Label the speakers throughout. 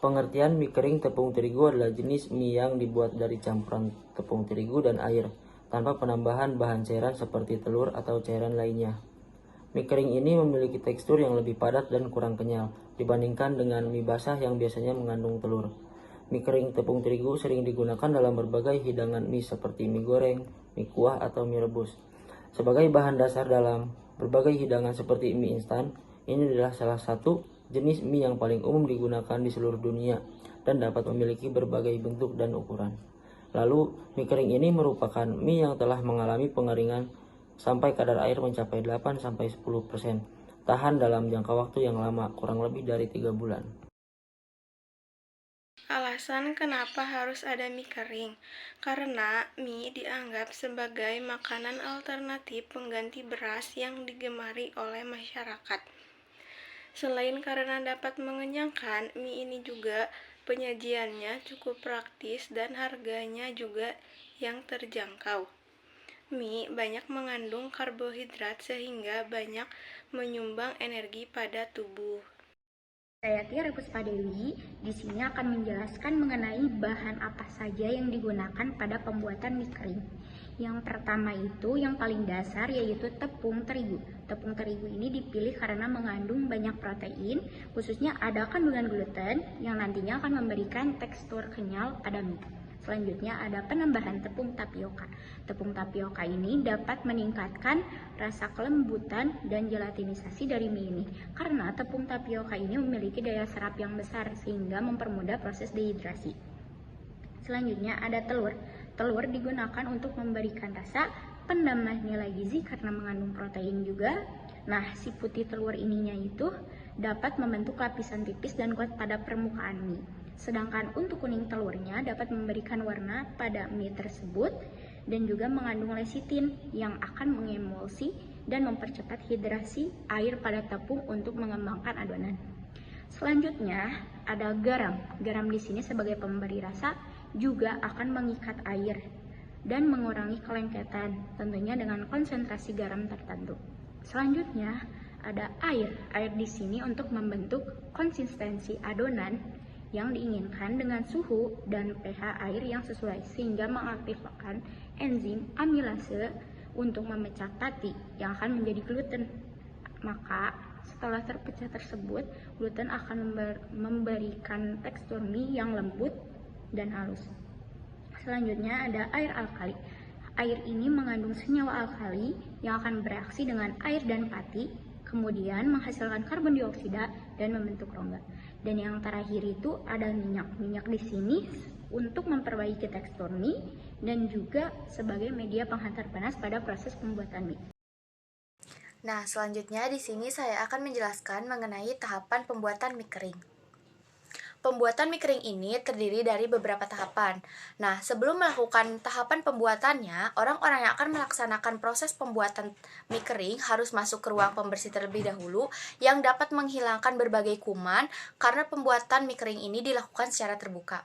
Speaker 1: Pengertian mie kering tepung terigu adalah jenis mie yang dibuat dari campuran tepung terigu dan air, tanpa penambahan bahan cairan seperti telur atau cairan lainnya. Mie kering ini memiliki tekstur yang lebih padat dan kurang kenyal dibandingkan dengan mie basah yang biasanya mengandung telur. Mie kering tepung terigu sering digunakan dalam berbagai hidangan mie seperti mie goreng, mie kuah, atau mie rebus. Sebagai bahan dasar dalam berbagai hidangan seperti mie instan, ini adalah salah satu jenis mie yang paling umum digunakan di seluruh dunia dan dapat memiliki berbagai bentuk dan ukuran. Lalu, mie kering ini merupakan mie yang telah mengalami pengeringan sampai kadar air mencapai 8-10%, tahan dalam jangka waktu yang lama, kurang lebih dari 3 bulan.
Speaker 2: Alasan kenapa harus ada mie kering? Karena mie dianggap sebagai makanan alternatif pengganti beras yang digemari oleh masyarakat. Selain karena dapat mengenyangkan, mie ini juga penyajiannya cukup praktis dan harganya juga yang terjangkau. Mie banyak mengandung karbohidrat sehingga banyak menyumbang energi pada tubuh.
Speaker 3: Saya Tia Puspadewi di sini akan menjelaskan mengenai bahan apa saja yang digunakan pada pembuatan mie kering. Yang pertama itu yang paling dasar yaitu tepung terigu. Tepung terigu ini dipilih karena mengandung banyak protein, khususnya ada kandungan gluten yang nantinya akan memberikan tekstur kenyal pada mie. Selanjutnya ada penambahan tepung tapioka. Tepung tapioka ini dapat meningkatkan rasa kelembutan dan gelatinisasi dari mie ini. Karena tepung tapioka ini memiliki daya serap yang besar sehingga mempermudah proses dehidrasi. Selanjutnya ada telur. Telur digunakan untuk memberikan rasa penambah nilai gizi karena mengandung protein juga. Nah, si putih telur ininya itu dapat membentuk lapisan tipis dan kuat pada permukaan mie. Sedangkan untuk kuning telurnya dapat memberikan warna pada mie tersebut dan juga mengandung lecitin yang akan mengemulsi dan mempercepat hidrasi air pada tepung untuk mengembangkan adonan. Selanjutnya ada garam. Garam di sini sebagai pemberi rasa juga akan mengikat air dan mengurangi kelengketan, tentunya dengan konsentrasi garam tertentu. Selanjutnya ada air. Air di sini untuk membentuk konsistensi adonan yang diinginkan dengan suhu dan pH air yang sesuai sehingga mengaktifkan enzim amilase untuk memecah pati yang akan menjadi gluten. Maka setelah terpecah tersebut, gluten akan memberikan tekstur mie yang lembut dan halus. Selanjutnya ada air alkali. Air ini mengandung senyawa alkali yang akan bereaksi dengan air dan pati, kemudian menghasilkan karbon dioksida dan membentuk rongga. Dan yang terakhir itu ada minyak. Minyak di sini untuk memperbaiki tekstur mie dan juga sebagai media penghantar panas pada proses pembuatan mie.
Speaker 4: Nah, selanjutnya di sini saya akan menjelaskan mengenai tahapan pembuatan mie kering. Pembuatan mie kering ini terdiri dari beberapa tahapan. Nah, sebelum melakukan tahapan pembuatannya, orang-orang yang akan melaksanakan proses pembuatan mie kering harus masuk ke ruang pembersih terlebih dahulu yang dapat menghilangkan berbagai kuman karena pembuatan mie kering ini dilakukan secara terbuka.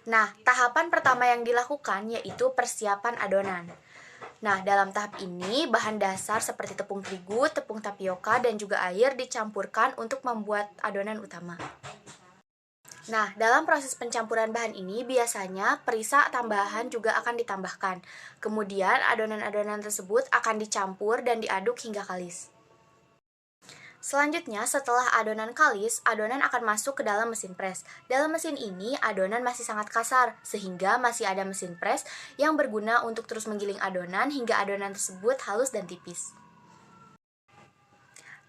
Speaker 4: Nah, tahapan pertama yang dilakukan yaitu persiapan adonan. Nah, dalam tahap ini, bahan dasar seperti tepung terigu, tepung tapioka, dan juga air dicampurkan untuk membuat adonan utama. Nah, dalam proses pencampuran bahan ini, biasanya perisa tambahan juga akan ditambahkan. Kemudian, adonan-adonan tersebut akan dicampur dan diaduk hingga kalis. Selanjutnya, setelah adonan kalis, adonan akan masuk ke dalam mesin pres. Dalam mesin ini, adonan masih sangat kasar, sehingga masih ada mesin pres yang berguna untuk terus menggiling adonan hingga adonan tersebut halus dan tipis.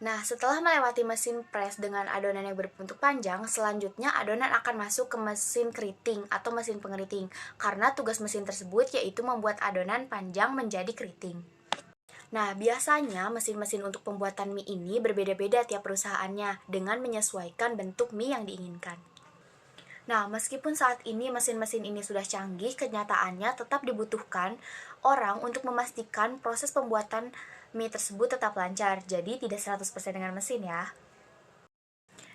Speaker 4: Nah, setelah melewati mesin pres dengan adonan yang berbentuk panjang, selanjutnya adonan akan masuk ke mesin keriting atau mesin pengeriting, karena tugas mesin tersebut yaitu membuat adonan panjang menjadi keriting. Nah, biasanya mesin-mesin untuk pembuatan mie ini berbeda-beda tiap perusahaannya dengan menyesuaikan bentuk mie yang diinginkan. Nah, meskipun saat ini mesin-mesin ini sudah canggih, kenyataannya tetap dibutuhkan orang untuk memastikan proses pembuatan mie tersebut tetap lancar, jadi tidak 100% dengan mesin ya.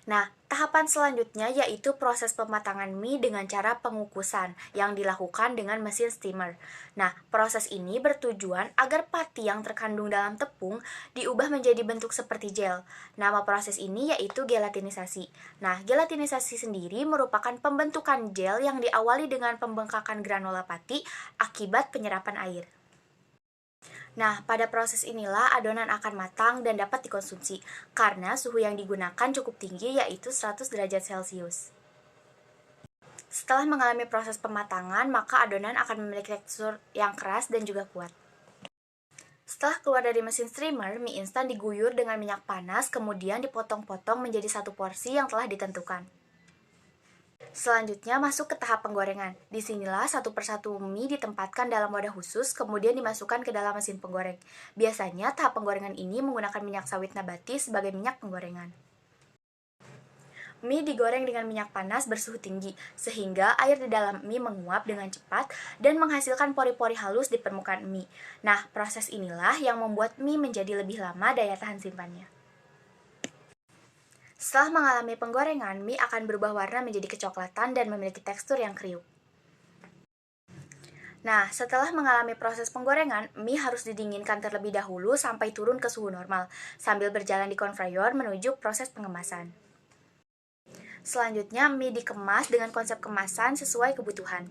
Speaker 4: Nah, tahapan selanjutnya yaitu proses pematangan mie dengan cara pengukusan yang dilakukan dengan mesin steamer. Nah, proses ini bertujuan agar pati yang terkandung dalam tepung diubah menjadi bentuk seperti gel. Nama proses ini yaitu gelatinisasi. Nah, gelatinisasi sendiri merupakan pembentukan gel yang diawali dengan pembengkakan granula pati akibat penyerapan air. Nah, pada proses inilah adonan akan matang dan dapat dikonsumsi, karena suhu yang digunakan cukup tinggi yaitu 100 derajat Celcius. Setelah mengalami proses pematangan, maka adonan akan memiliki tekstur yang keras dan juga kuat. Setelah keluar dari mesin steamer, mie instan diguyur dengan minyak panas, kemudian dipotong-potong menjadi satu porsi yang telah ditentukan. Selanjutnya masuk ke tahap penggorengan. Disinilah satu persatu mie ditempatkan dalam wadah khusus, kemudian dimasukkan ke dalam mesin penggoreng. Biasanya tahap penggorengan ini menggunakan minyak sawit nabati sebagai minyak penggorengan. Mie digoreng dengan minyak panas bersuhu tinggi, sehingga air di dalam mie menguap dengan cepat dan menghasilkan pori-pori halus di permukaan mie. Nah, proses inilah yang membuat mie menjadi lebih lama daya tahan simpannya. Setelah mengalami penggorengan, mie akan berubah warna menjadi kecoklatan dan memiliki tekstur yang kriuk. Nah, setelah mengalami proses penggorengan, mie harus didinginkan terlebih dahulu sampai turun ke suhu normal, sambil berjalan di konveyor menuju proses pengemasan. Selanjutnya, mie dikemas dengan konsep kemasan sesuai kebutuhan.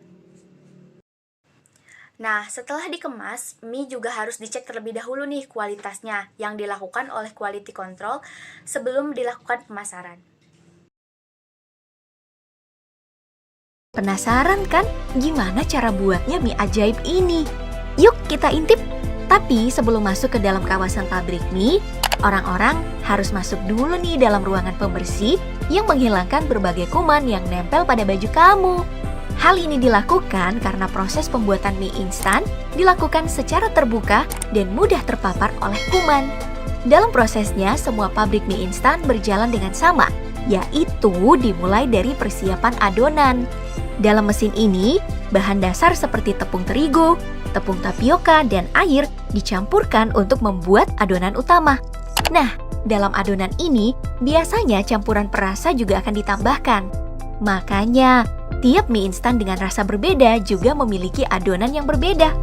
Speaker 4: Nah, setelah dikemas, mie juga harus dicek terlebih dahulu nih kualitasnya yang dilakukan oleh quality control sebelum dilakukan pemasaran.
Speaker 5: Penasaran kan gimana cara buatnya mie ajaib ini? Yuk kita intip! Tapi sebelum masuk ke dalam kawasan pabrik mie, orang-orang harus masuk dulu nih dalam ruangan pembersih yang menghilangkan berbagai kuman yang nempel pada baju kamu. Hal ini dilakukan karena proses pembuatan mie instan dilakukan secara terbuka dan mudah terpapar oleh kuman. Dalam prosesnya, semua pabrik mie instan berjalan dengan sama, yaitu dimulai dari persiapan adonan. Dalam mesin ini, bahan dasar seperti tepung terigu, tepung tapioka, dan air dicampurkan untuk membuat adonan utama. Nah, dalam adonan ini, biasanya campuran perasa juga akan ditambahkan. Makanya, tiap mie instan dengan rasa berbeda juga memiliki adonan yang berbeda.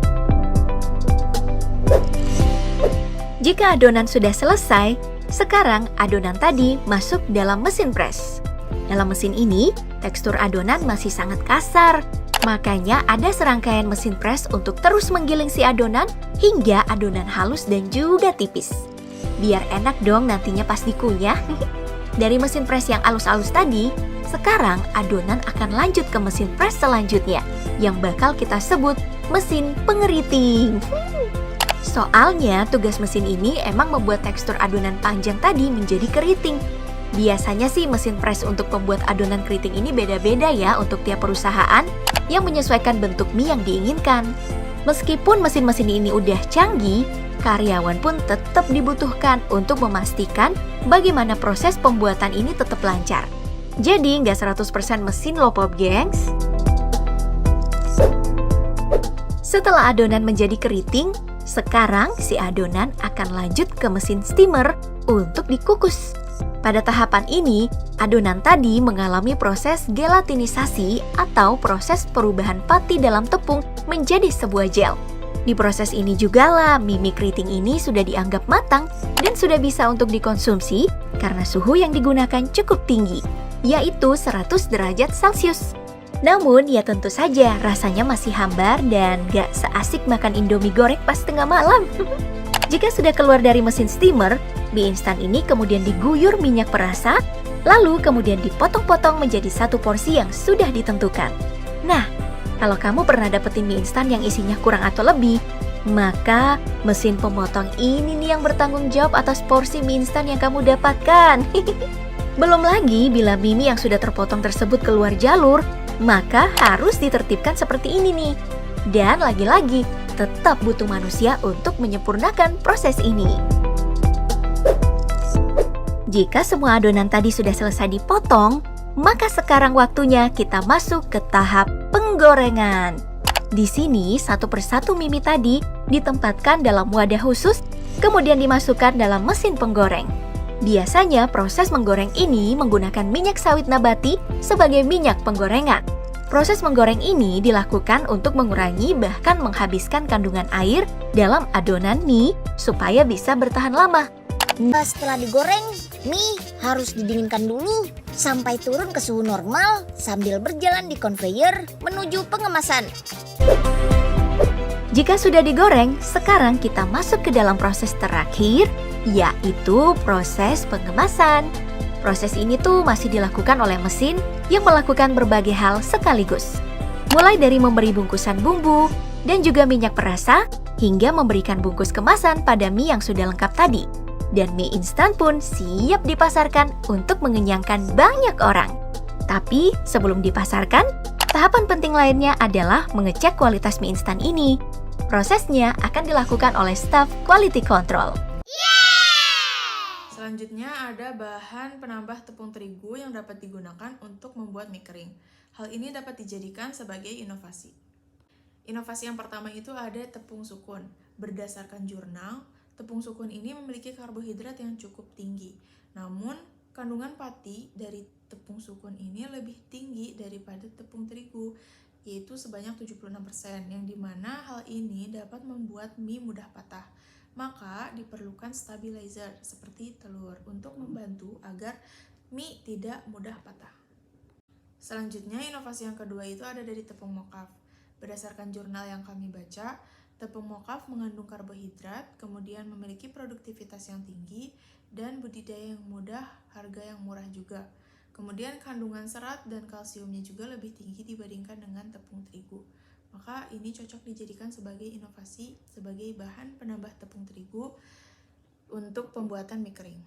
Speaker 5: Jika adonan sudah selesai, sekarang adonan tadi masuk dalam mesin press. Dalam mesin ini, tekstur adonan masih sangat kasar. Makanya ada serangkaian mesin press untuk terus menggiling si adonan hingga adonan halus dan juga tipis. Biar enak dong nantinya pas dikunyah. Dari mesin press yang halus-halus tadi, sekarang adonan akan lanjut ke mesin press selanjutnya yang bakal kita sebut mesin pengeriting. Soalnya tugas mesin ini emang membuat tekstur adonan panjang tadi menjadi keriting. Biasanya sih mesin press untuk membuat adonan keriting ini beda-beda ya untuk tiap perusahaan yang menyesuaikan bentuk mie yang diinginkan. Meskipun mesin-mesin ini udah canggih, karyawan pun tetap dibutuhkan untuk memastikan bagaimana proses pembuatan ini tetap lancar. Jadi nggak 100% mesin loh Pop Gengs. Setelah adonan menjadi keriting, sekarang si adonan akan lanjut ke mesin steamer untuk dikukus. Pada tahapan ini, adonan tadi mengalami proses gelatinisasi atau proses perubahan pati dalam tepung menjadi sebuah gel. Di proses ini jugalah mie keriting ini sudah dianggap matang dan sudah bisa untuk dikonsumsi karena suhu yang digunakan cukup tinggi, yaitu 100 derajat Celcius. Namun ya tentu saja rasanya masih hambar dan gak seasik makan Indomie goreng pas tengah malam. Jika sudah keluar dari mesin steamer, mie instan ini kemudian diguyur minyak perasa, lalu kemudian dipotong-potong menjadi satu porsi yang sudah ditentukan. Nah, kalau kamu pernah dapetin mie instan yang isinya kurang atau lebih, maka mesin pemotong ini nih yang bertanggung jawab atas porsi mie instan yang kamu dapatkan. Belum lagi bila mie yang sudah terpotong tersebut keluar jalur, maka harus ditertibkan seperti ini nih. Dan lagi-lagi, tetap butuh manusia untuk menyempurnakan proses ini. Jika semua adonan tadi sudah selesai dipotong, maka sekarang waktunya kita masuk ke tahap penggorengan. Di sini, satu persatu mie tadi ditempatkan dalam wadah khusus, kemudian dimasukkan dalam mesin penggoreng. Biasanya proses menggoreng ini menggunakan minyak sawit nabati sebagai minyak penggorengan. Proses menggoreng ini dilakukan untuk mengurangi bahkan menghabiskan kandungan air dalam adonan mie supaya bisa bertahan lama.
Speaker 6: Setelah digoreng, mie harus didinginkan dulu sampai turun ke suhu normal sambil berjalan di conveyor menuju pengemasan.
Speaker 5: Jika sudah digoreng, sekarang kita masuk ke dalam proses terakhir, yaitu proses pengemasan. Proses ini tuh masih dilakukan oleh mesin yang melakukan berbagai hal sekaligus. Mulai dari memberi bungkusan bumbu dan juga minyak perasa, hingga memberikan bungkus kemasan pada mie yang sudah lengkap tadi. Dan mie instan pun siap dipasarkan untuk mengenyangkan banyak orang. Tapi sebelum dipasarkan, tahapan penting lainnya adalah mengecek kualitas mie instan ini. Prosesnya akan dilakukan oleh staf quality control.
Speaker 7: Selanjutnya ada bahan penambah tepung terigu yang dapat digunakan untuk membuat mie kering. Hal ini dapat dijadikan sebagai inovasi. Inovasi yang pertama itu ada tepung sukun. Berdasarkan jurnal, tepung sukun ini memiliki karbohidrat yang cukup tinggi. Namun, kandungan pati dari tepung sukun ini lebih tinggi daripada tepung terigu, yaitu sebanyak 76%, yang dimana hal ini dapat membuat mie mudah patah. Maka diperlukan stabilizer seperti telur untuk membantu agar mie tidak mudah patah. Selanjutnya, inovasi yang kedua itu ada dari tepung mokaf. Berdasarkan jurnal yang kami baca, tepung mokaf mengandung karbohidrat, kemudian memiliki produktivitas yang tinggi, dan budidaya yang mudah, harga yang murah juga. Kemudian kandungan serat dan kalsiumnya juga lebih tinggi dibandingkan dengan tepung terigu. Maka ini cocok dijadikan sebagai inovasi, sebagai bahan penambah tepung terigu untuk pembuatan mie kering.